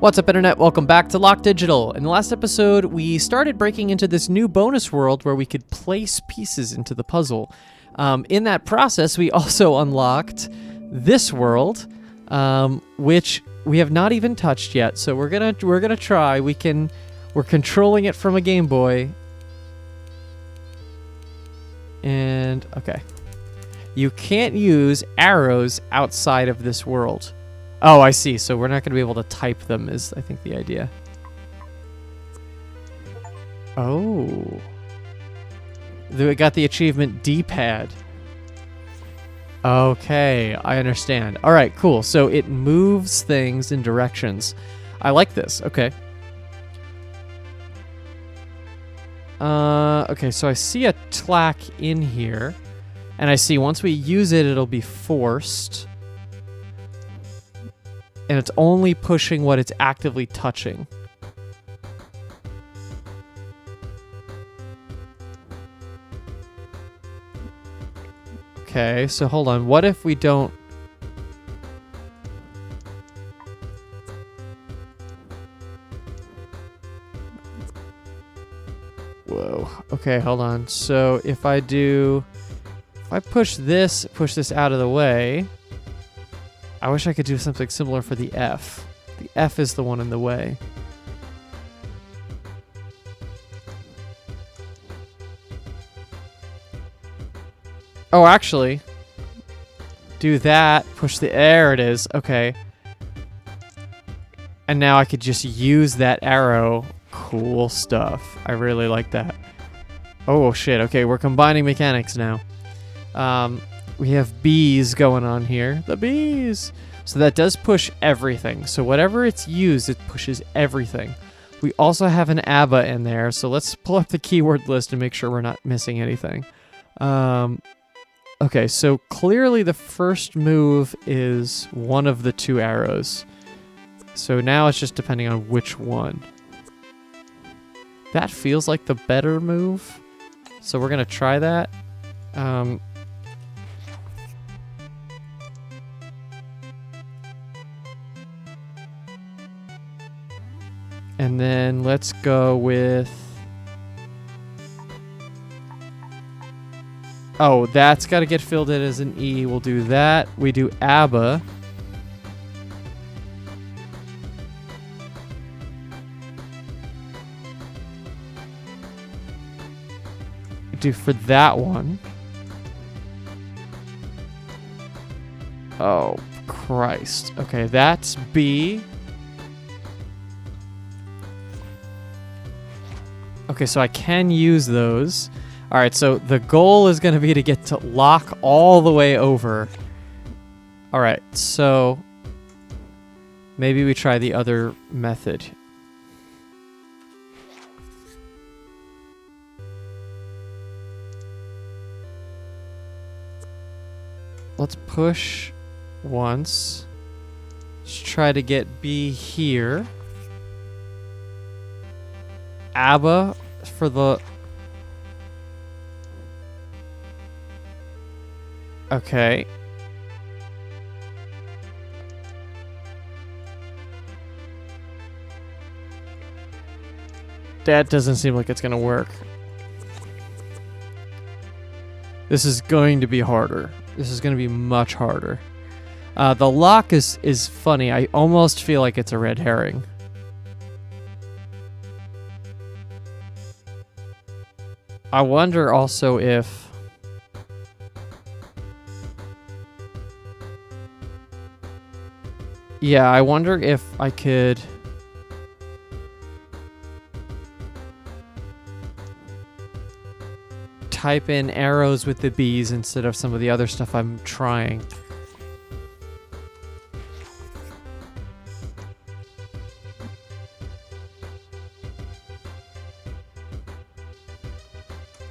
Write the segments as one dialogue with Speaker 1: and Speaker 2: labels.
Speaker 1: What's up, Internet? Welcome back to LOK Digital. In the last episode, we started breaking into this new bonus world where we could place pieces into the puzzle. In that process, we also unlocked this world, which we have not even touched yet. So we're gonna try. We're controlling it from a Game Boy. And okay, you can't use arrows outside of this world. Oh, I see. So we're not going to be able to type them is, I think, the idea. Oh. We got the achievement D-pad. Okay, I understand. All right, cool. So it moves things in directions. I like this. Okay. Okay, so I see a tlack in here. And I see once we use it, it'll be forced. And it's only pushing what it's actively touching. Okay, so hold on. What if we don't... Whoa. Okay, hold on. So if I push this out of the way... I wish I could do something similar for the F. The F is the one in the way. Oh, actually, do that, push the, there it is, okay. And now I could just use that arrow. Cool stuff. I really like that. Oh shit, okay, we're combining mechanics now. We have bees going on here. The bees! So that does push everything. So whatever it's used, it pushes everything. We also have an ABBA in there. So let's pull up the keyword list and make sure we're not missing anything. Okay, so clearly the first move is one of the two arrows. So now it's just depending on which one. That feels like the better move. So we're going to try that. And then let's go with... Oh, that's got to get filled in as an E. We'll do that. We do ABBA. Do for that one. Oh, Christ. Okay, that's B. Okay, so I can use those. All right, so the goal is going to be to get to LOK all the way over. All right, so maybe we try the other method. Let's push once. Let's try to get B here. ABBA for the... Okay. That doesn't seem like it's gonna work. This is going to be harder. This is gonna be much harder. The LOK is funny. I almost feel like it's a red herring. I wonder also if... Yeah, I wonder if I could... type in arrows with the bees instead of some of the other stuff I'm trying.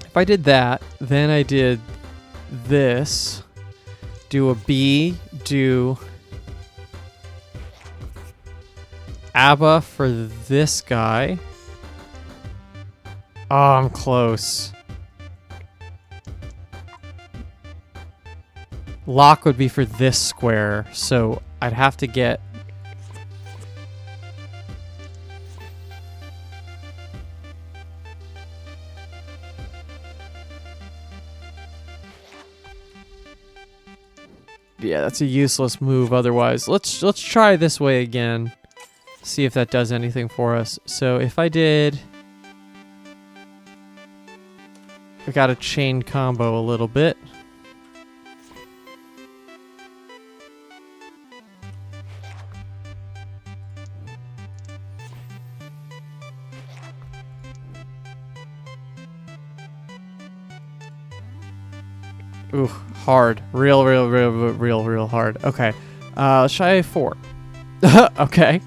Speaker 1: If I did that, then I did this, do a B, do ABBA for this guy. Oh, I'm close. LOK would be for this square, so I'd have to get... Yeah, that's a useless move otherwise. Let's try this way again. See if that does anything for us. So if I did... I got a chain combo a little bit. Ooh, hard. Real hard. Okay. Let's try 4. Okay.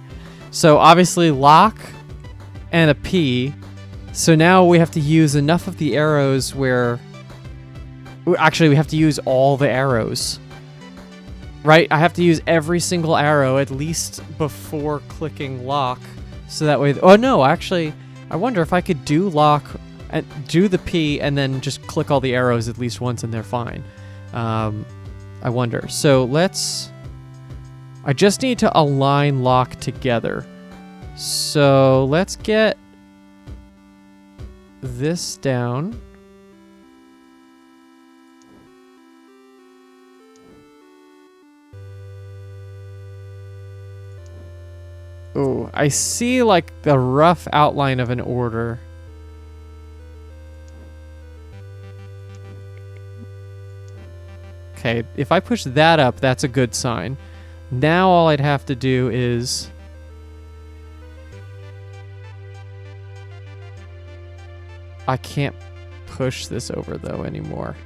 Speaker 1: So obviously lock and a P. So now we have to use enough of the arrows where... Actually, we have to use all the arrows. Right? I have to use every single arrow at least before clicking lock. So that way... Oh, no, actually, I wonder if I could do lock and do the P and then just click all the arrows at least once and they're fine. I wonder. So let's... I just need to align lock together. So let's get this down. Ooh, I see like the rough outline of an order. Okay, if I push that up, that's a good sign. Now all I'd have to do is... I can't push this over, though, anymore.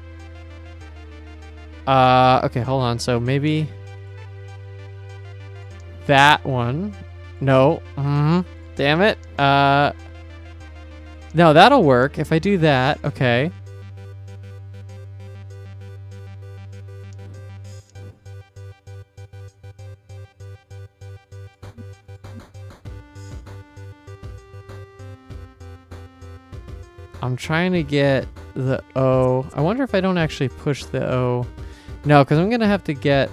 Speaker 1: Okay, hold on. So maybe... that one. No. Damn it. No, that'll work. If I do that, okay. I'm trying to get the O. I wonder if I don't actually push the O. No, because I'm going to have to get...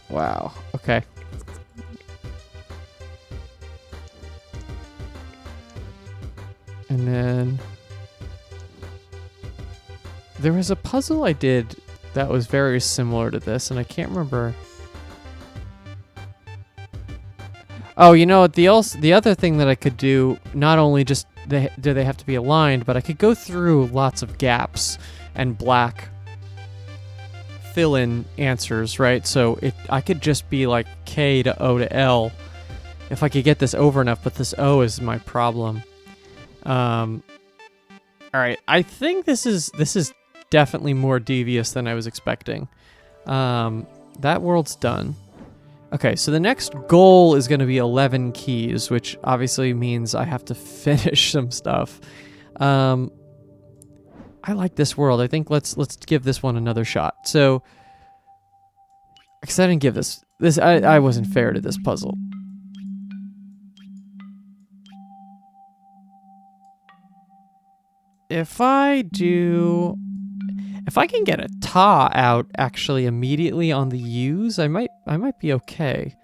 Speaker 1: Wow. Okay. And then... there was a puzzle I did that was very similar to this, and I can't remember. Oh, you know, the other thing that I could do, not only just do they have to be aligned, but I could go through lots of gaps and black fill-in answers, right? So I could just be like K to O to L if I could get this over enough, but this O is my problem. All right, I think this is definitely more devious than I was expecting. That world's done. Okay, so the next goal is going to be 11 keys, which obviously means I have to finish some stuff. I like this world. I think let's give this one another shot. So, because I didn't give this I wasn't fair to this puzzle. If I can get a ta out actually immediately on the U's, I might be okay.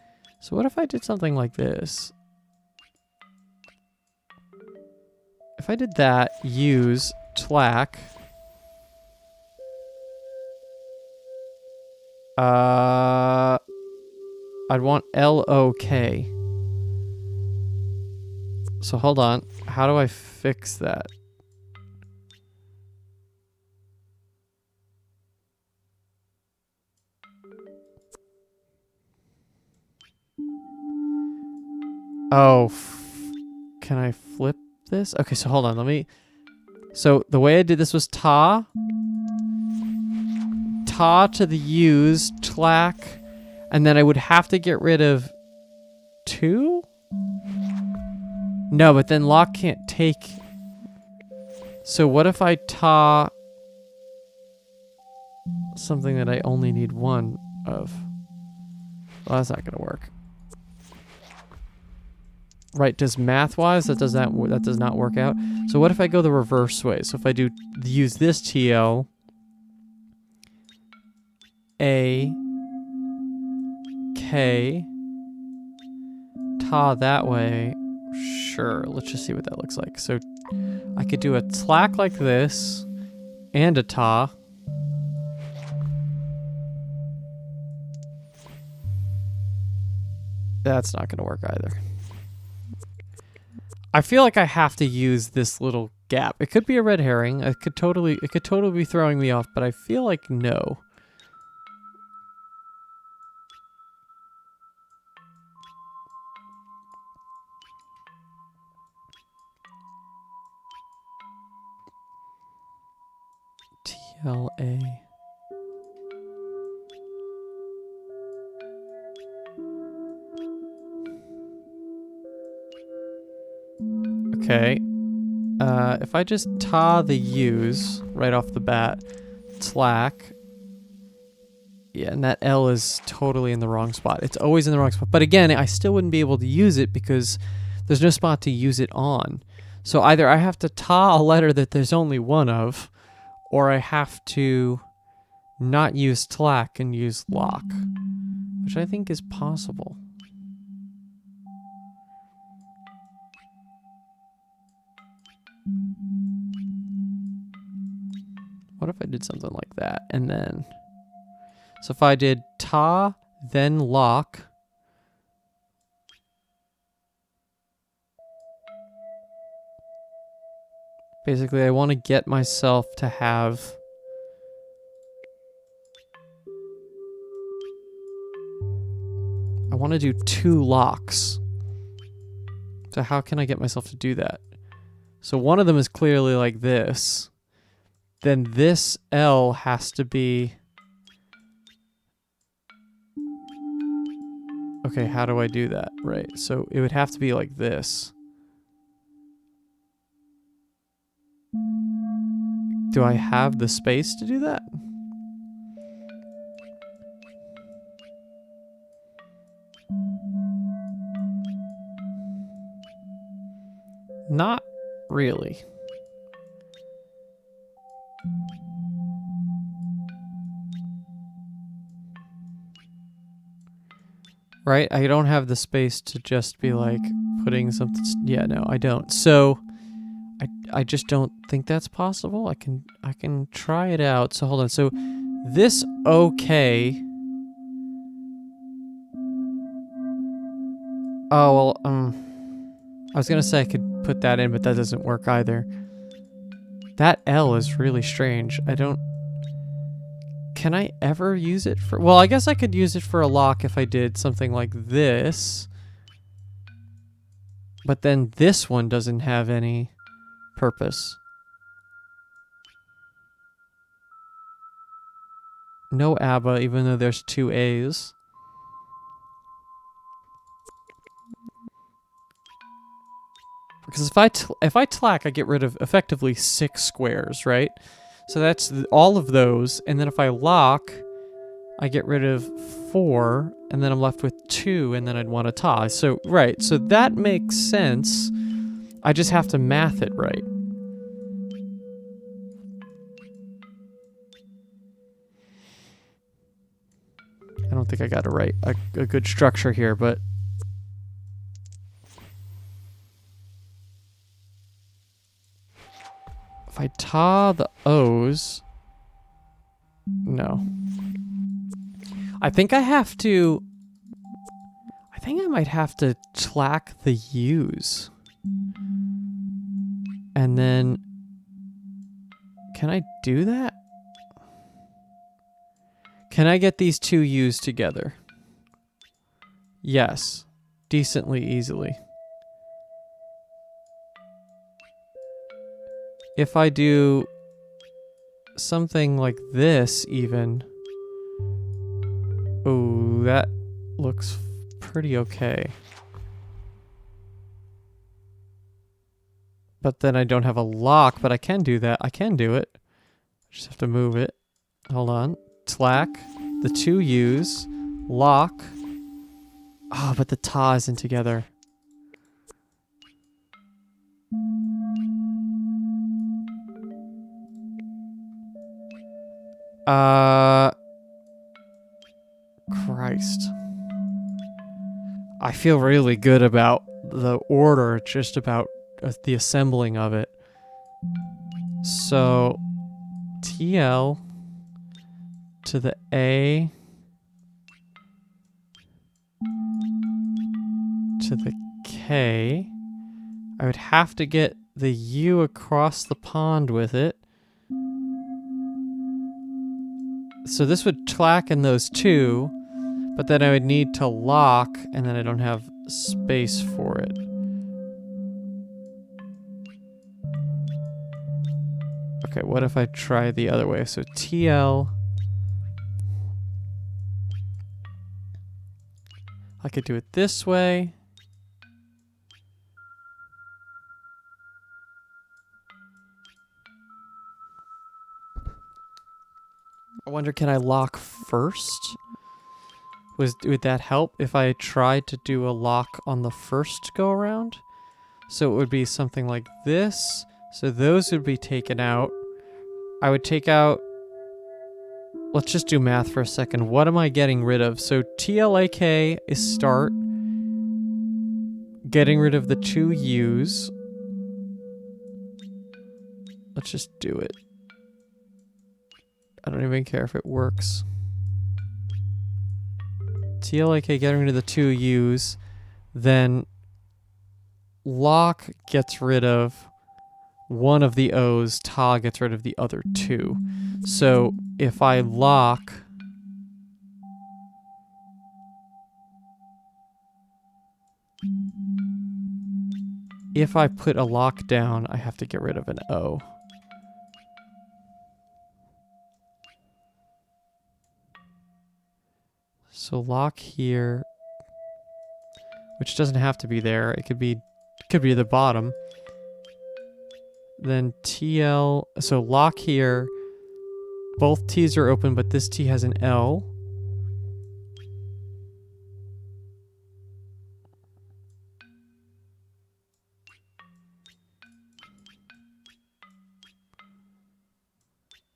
Speaker 1: So what if I did something like this? If I did that, U's, tlack. I'd want LOK. So hold on. How do I fix that? Oh, can I flip this? Okay, so hold on, let me... So the way I did this was ta to the U's, tlack, and then I would have to get rid of 2? No, but then lock can't take... So what if I ta something that I only need 1 of? Well, that's not gonna work. Right, does math-wise, that does not work out. So what if I go the reverse way? So if I do use this TL, A, K, ta that way, sure, let's just see what that looks like. So I could do a tlack like this and a ta. That's not going to work either. I feel like I have to use this little gap. It could be a red herring. It could totally be throwing me off, but I feel like no. TLA. Okay. If I just ta the U's right off the bat, tlack. Yeah, and that L is totally in the wrong spot. It's always in the wrong spot. But again, I still wouldn't be able to use it because there's no spot to use it on. So either I have to ta a letter that there's only one of, or I have to not use tlack and use LOK, which I think is possible. What if I did something like that? And then, so if I did ta, then LOK, basically I want to get myself to have I want to do 2 LOKs. So how can I get myself to do that? So one of them is clearly like this. Then this L has to be... Okay, how do I do that? Right, so it would have to be like this. Do I have the space to do that? Not really. Right? I don't have the space to just be like putting something... Yeah, no, I don't. So I just don't think that's possible. I can try it out. So hold on. So this okay. Oh, well, I was going to say I could put that in, but that doesn't work either. That L is really strange. I don't... Can I ever use it for... Well, I guess I could use it for a LOK if I did something like this. But then this one doesn't have any purpose. No ABBA, even though there's 2 A's. Because if I tlack, I get rid of effectively 6 squares, right? So that's all of those. And then if I LOK, I get rid of 4, and then I'm left with 2, and then I'd want a ta. So, right, so that makes sense. I just have to math it right. I don't think I got it right. A good structure here, but... If I ta the O's... No. I think I have to... I think I might have to tlack the U's. And then... Can I do that? Can I get these 2 U's together? Yes. Decently easily. If I do something like this even... Oh, that looks pretty okay. But then I don't have a LOK, but I can do that. I can do it. I just have to move it. Hold on. Tlack, the 2 U's, LOK. Oh, but the ta isn't together. Christ. I feel really good about the order, just about the assembling of it. So TL to the A to the K. I would have to get the U across the pond with it. So this would clack in those two, but then I would need to lock, and then I don't have space for it. Okay, what if I try the other way? So TL. I could do it this way. I wonder, can I lock first? Would that help if I tried to do a lock on the first go around? So it would be something like this. So those would be taken out. I would take out... Let's just do math for a second. What am I getting rid of? So TLAK is start. Getting rid of the two U's. Let's just do it. I don't even care if it works. TLAK getting rid of the two U's. Then lock gets rid of one of the O's. Ta gets rid of the other two. So if I lock... If I put a lock down, I have to get rid of an O. So lock here, which doesn't have to be there. It could be the bottom. Then TL, so lock here. Both T's are open, but this T has an L.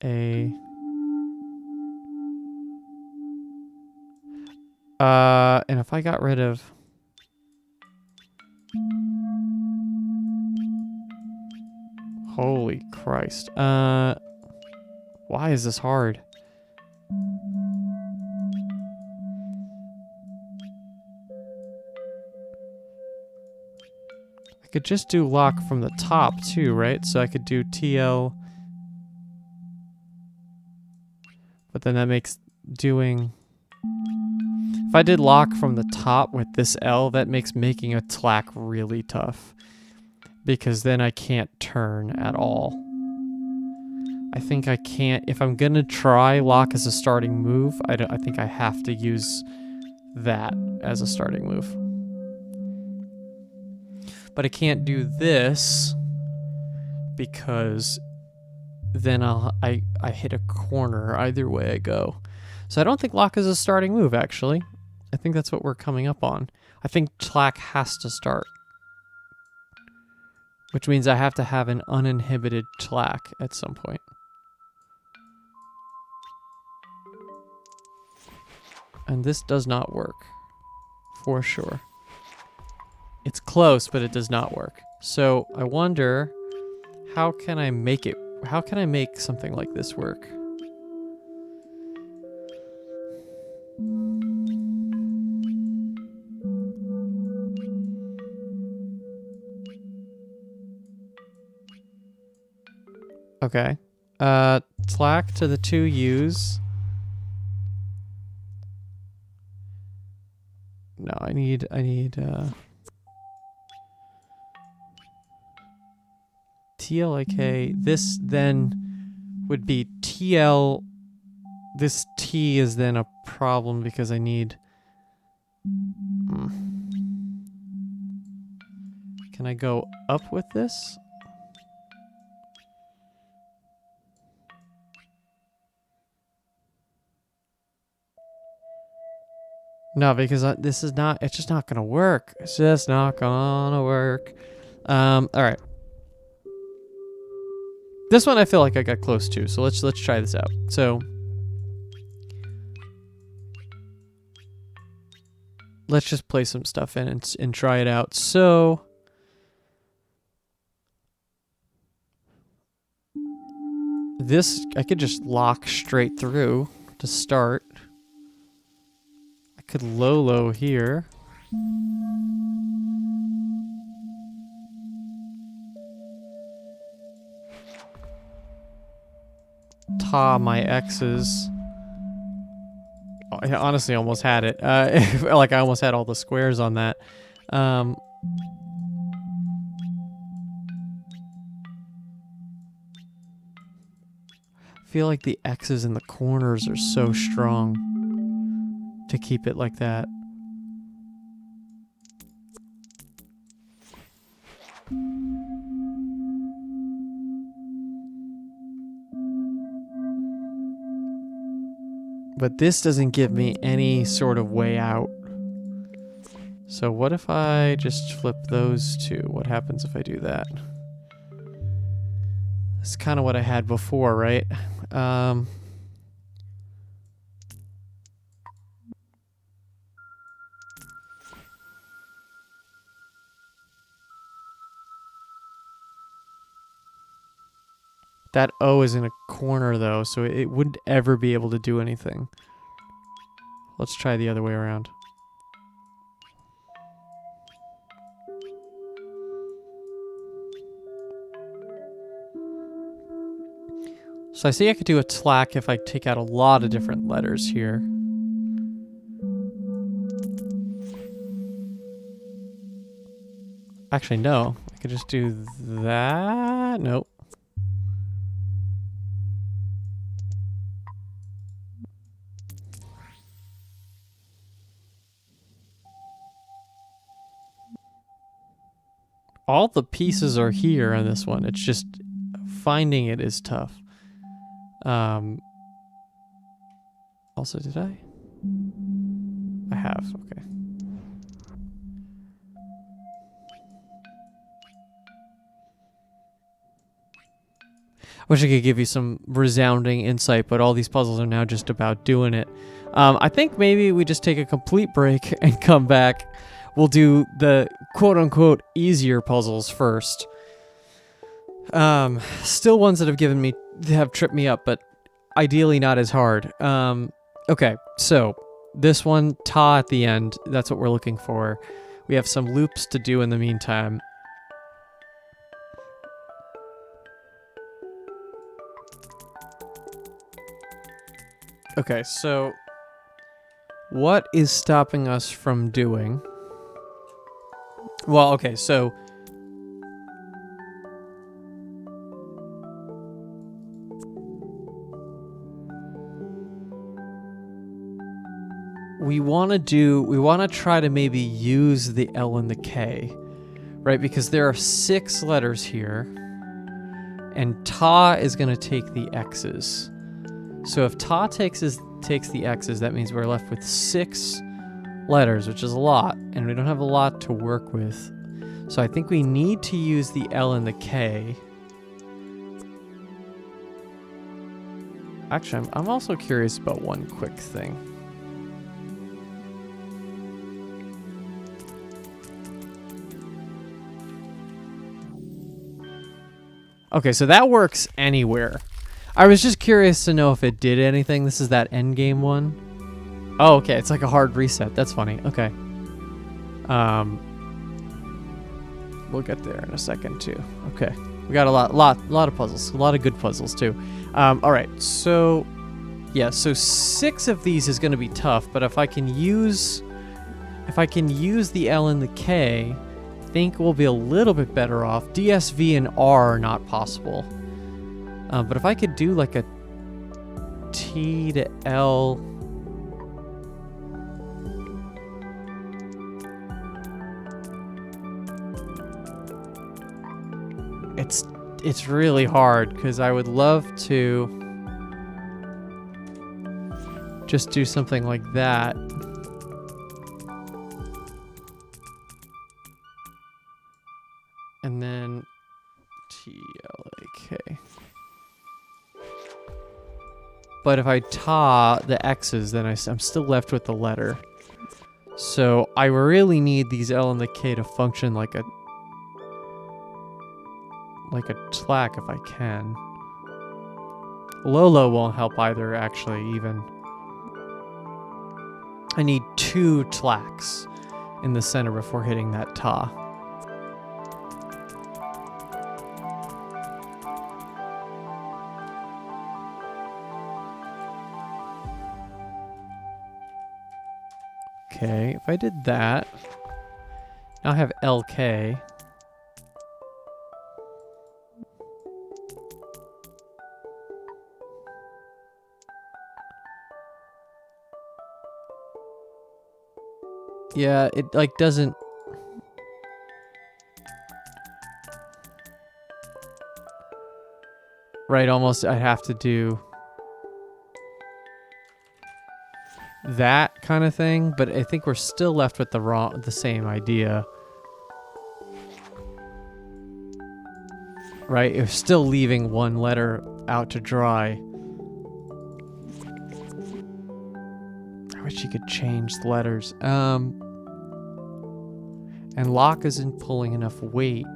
Speaker 1: A. And if I got rid of... Holy Christ. Why is this hard? I could just do lock from the top too, right? So I could do TL. But then that makes doing... If I did lock from the top with this L, that makes making a tlack really tough. Because then I can't turn at all. I think I can't... If I'm gonna try lock as a starting move, I think I have to use that as a starting move. But I can't do this because then I hit a corner either way I go. So I don't think lock is a starting move, actually. I think that's what we're coming up on. I think tlack has to start. Which means I have to have an uninhibited tlack at some point. And this does not work. For sure. It's close, but it does not work. So I wonder, how can I make something like this work? Okay. Tlack to the two U's. No, I need TLAK. This then would be TL. This T is then a problem because I need... Can I go up with this? No, because this is not... It's just not going to work. It's just not going to work. All right. This one I feel like I got close to, so let's try this out. So let's just play some stuff in and try it out. So this, I could just lock straight through to start. I could low here. Ta my X's. I honestly almost had it. Like I almost had all the squares on that. I feel like the X's in the corners are so strong to keep it like that. But this doesn't give me any sort of way out. So what if I just flip those two? What happens if I do that? It's kind of what I had before, right? That O is in a corner, though, so it wouldn't ever be able to do anything. Let's try the other way around. So I see I could do a tlack if I take out a lot of different letters here. Actually, no. I could just do that. Nope. All the pieces are here on this one. It's just finding it is tough. Also, did I? I have, okay. Wish I could give you some resounding insight, but all these puzzles are now just about doing it. I think maybe we just take a complete break and come back. We'll do the quote-unquote easier puzzles first. Still ones that have tripped me up, but ideally not as hard. Okay, so this one, ta at the end, that's what we're looking for. We have some loops to do in the meantime. Okay, so what is stopping us from doing? Well, okay, so we want to try to maybe use the L and the K, right? Because there are 6 letters here, and ta is going to take the X's. So if ta takes the X's, that means we're left with 6 letters, which is a lot, and we don't have a lot to work with. So I think we need to use the L and the K. Actually, I'm also curious about one quick thing. Okay, so that works anywhere. I was just curious to know if it did anything. This is that endgame one. Oh, okay. It's like a hard reset. That's funny. Okay. We'll get there in a second too. Okay. We got a lot of puzzles. A lot of good puzzles too. All right. So, yeah. So 6 of these is going to be tough, but if I can use the L and the K, I think we'll be a little bit better off. D, S, V, and R are not possible. But if I could do like a T to L. It's really hard because I would love to just do something like that. And then T-L-A-K. But if I ta the X's, then I'm still left with the letter. So I really need these L and the K to function like a tlack if I can. Lolo won't help either, actually, even. I need 2 tlacks in the center before hitting that ta. Okay, if I did that, now I have LK. Yeah, it like doesn't. Right, almost I have to do that kind of thing, but I think we're still left with the same idea. Right, you're still leaving one letter out to dry. I wish you could change the letters. And LOK isn't pulling enough weight.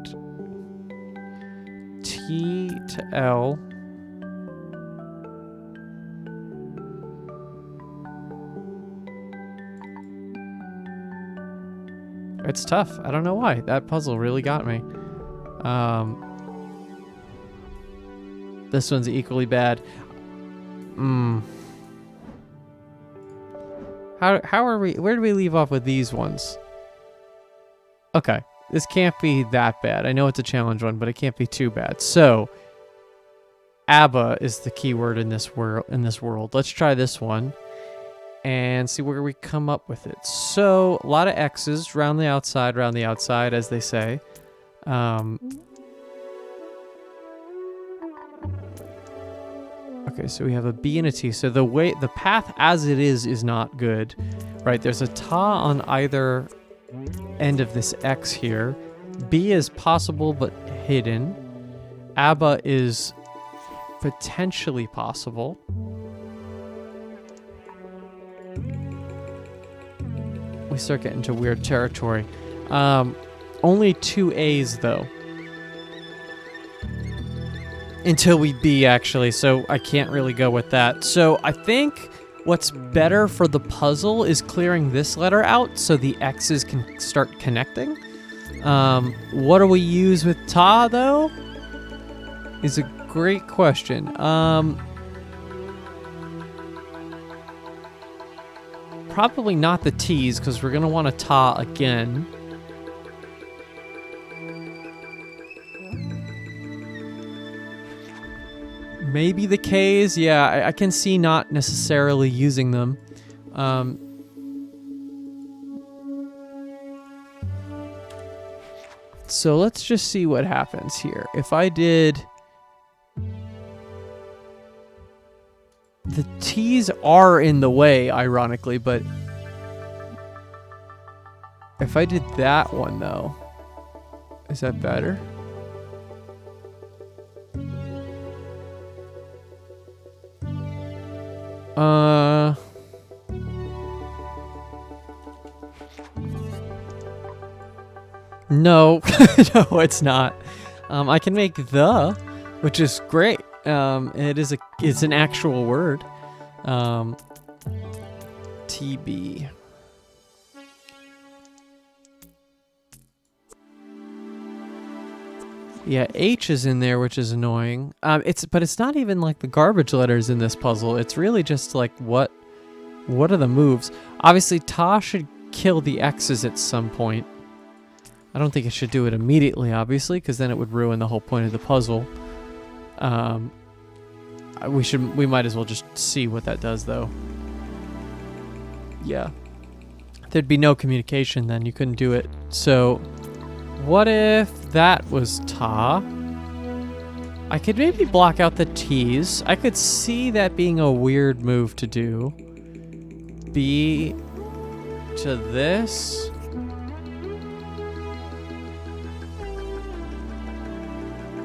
Speaker 1: T to L. It's tough. I don't know why. That puzzle really got me. This one's equally bad. How are we? Where do we leave off with these ones? Okay, this can't be that bad. I know it's a challenge one, but it can't be too bad. So, ABBA is the keyword in this world. Let's try this one and see where we come up with it. So, a lot of X's round the outside, as they say. Okay, so we have a B and a T. So the path as it is not good, right? There's a ta on either end of this X here. B is possible but hidden. ABBA is potentially possible. We start getting into weird territory. Only 2 A's though. Until we B, actually, so I can't really go with that. So I think what's better for the puzzle is clearing this letter out so the X's can start connecting. What do we use with ta, though? Is a great question. Probably not the T's, because we're going to want a ta again. Maybe the K's, yeah, I can see not necessarily using them. So let's just see what happens here. If I did... The T's are in the way, ironically, but... If I did that one, though... Is that better? No, no, it's not. I can make the, which is great. It's an actual word. TB. Yeah, H is in there, which is annoying. But it's not even like the garbage letters in this puzzle. It's really just like what are the moves? Obviously, ta should kill the X's at some point. I don't think it should do it immediately, obviously, because then it would ruin the whole point of the puzzle. We might as well just see what that does, though. Yeah. There'd be no communication then. You couldn't do it. So, what if that was ta? I could maybe block out the T's. I could see that being a weird move to do. B to this.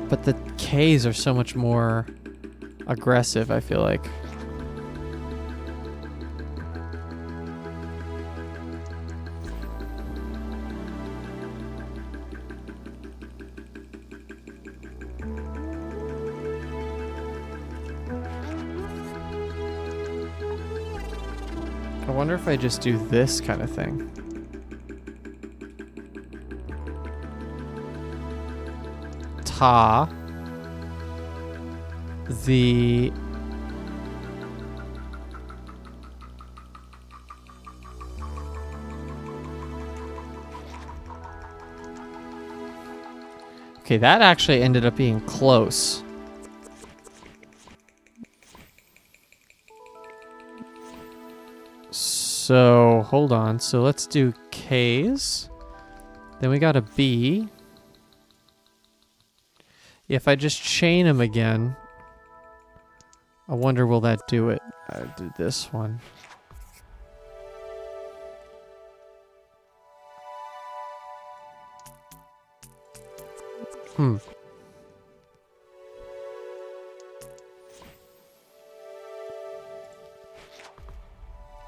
Speaker 1: But the K's are so much more aggressive, I feel like. wonder if I just do this kind of thing. Ta. The... Okay, that actually ended up being close. So, hold on. So let's do K's. Then we got a B. If I just chain them again, I wonder will that do it? I'll do this one.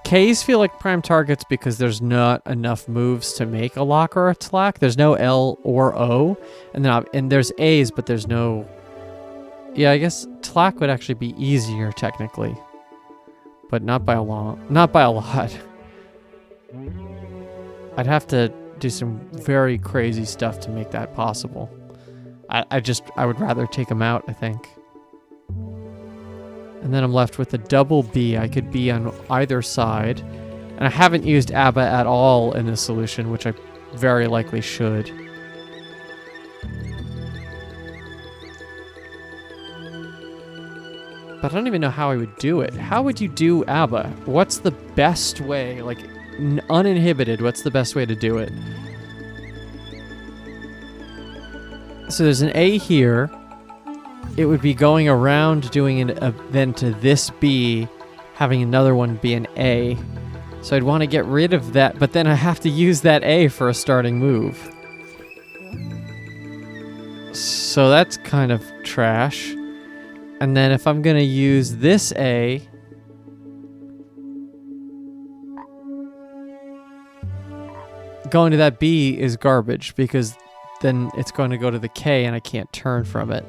Speaker 1: K's feel like prime targets because there's not enough moves to make a lock or a tlack. There's no L or O, and there's A's, but there's no. Yeah, I guess tlack would actually be easier technically, but not by a lot. I'd have to do some very crazy stuff to make that possible. I would rather take them out, I think. And then I'm left with a double B. I could be on either side. And I haven't used ABBA at all in this solution, which I very likely should. But I don't even know how I would do it. How would you do ABBA? What's the best way? Like, uninhibited, what's the best way to do it? So there's an A here. It would be going around doing then to this B, having another one be an A. So I'd want to get rid of that, but then I have to use that A for a starting move. So that's kind of trash. And then if I'm going to use this A, going to that B is garbage because then it's going to go to the K and I can't turn from it.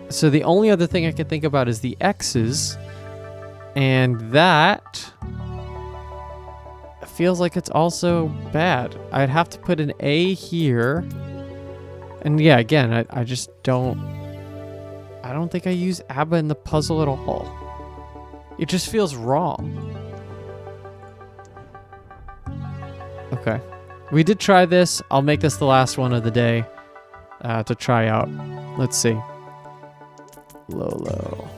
Speaker 1: So the only other thing I can think about is the X's, and that feels like it's also bad. I'd have to put an A here, and yeah, again, I just don't. I don't think I use ABBA in the puzzle at all. It just feels wrong. Okay. We did try this. I'll make this the last one of the day to try out. Let's see. Lolo.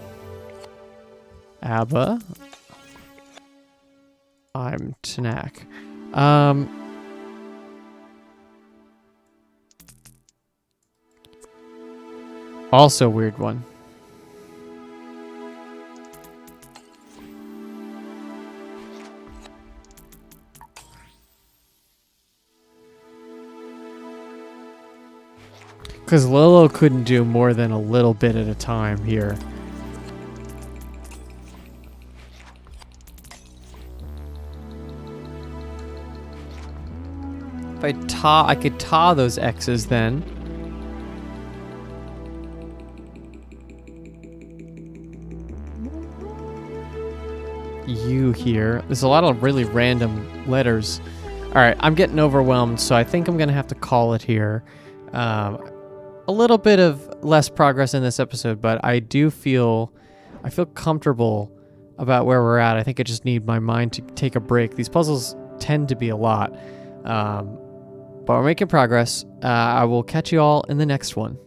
Speaker 1: ABBA. I'm Tanak. Also weird one. Because Lolo couldn't do more than a little bit at a time here. If I could tar those X's then. U here. There's a lot of really random letters. Alright, I'm getting overwhelmed, so I think I'm going to have to call it here. A little bit of less progress in this episode, but I feel comfortable about where we're at. I think I just need my mind to take a break. These puzzles tend to be a lot, but we're making progress. I will catch you all in the next one.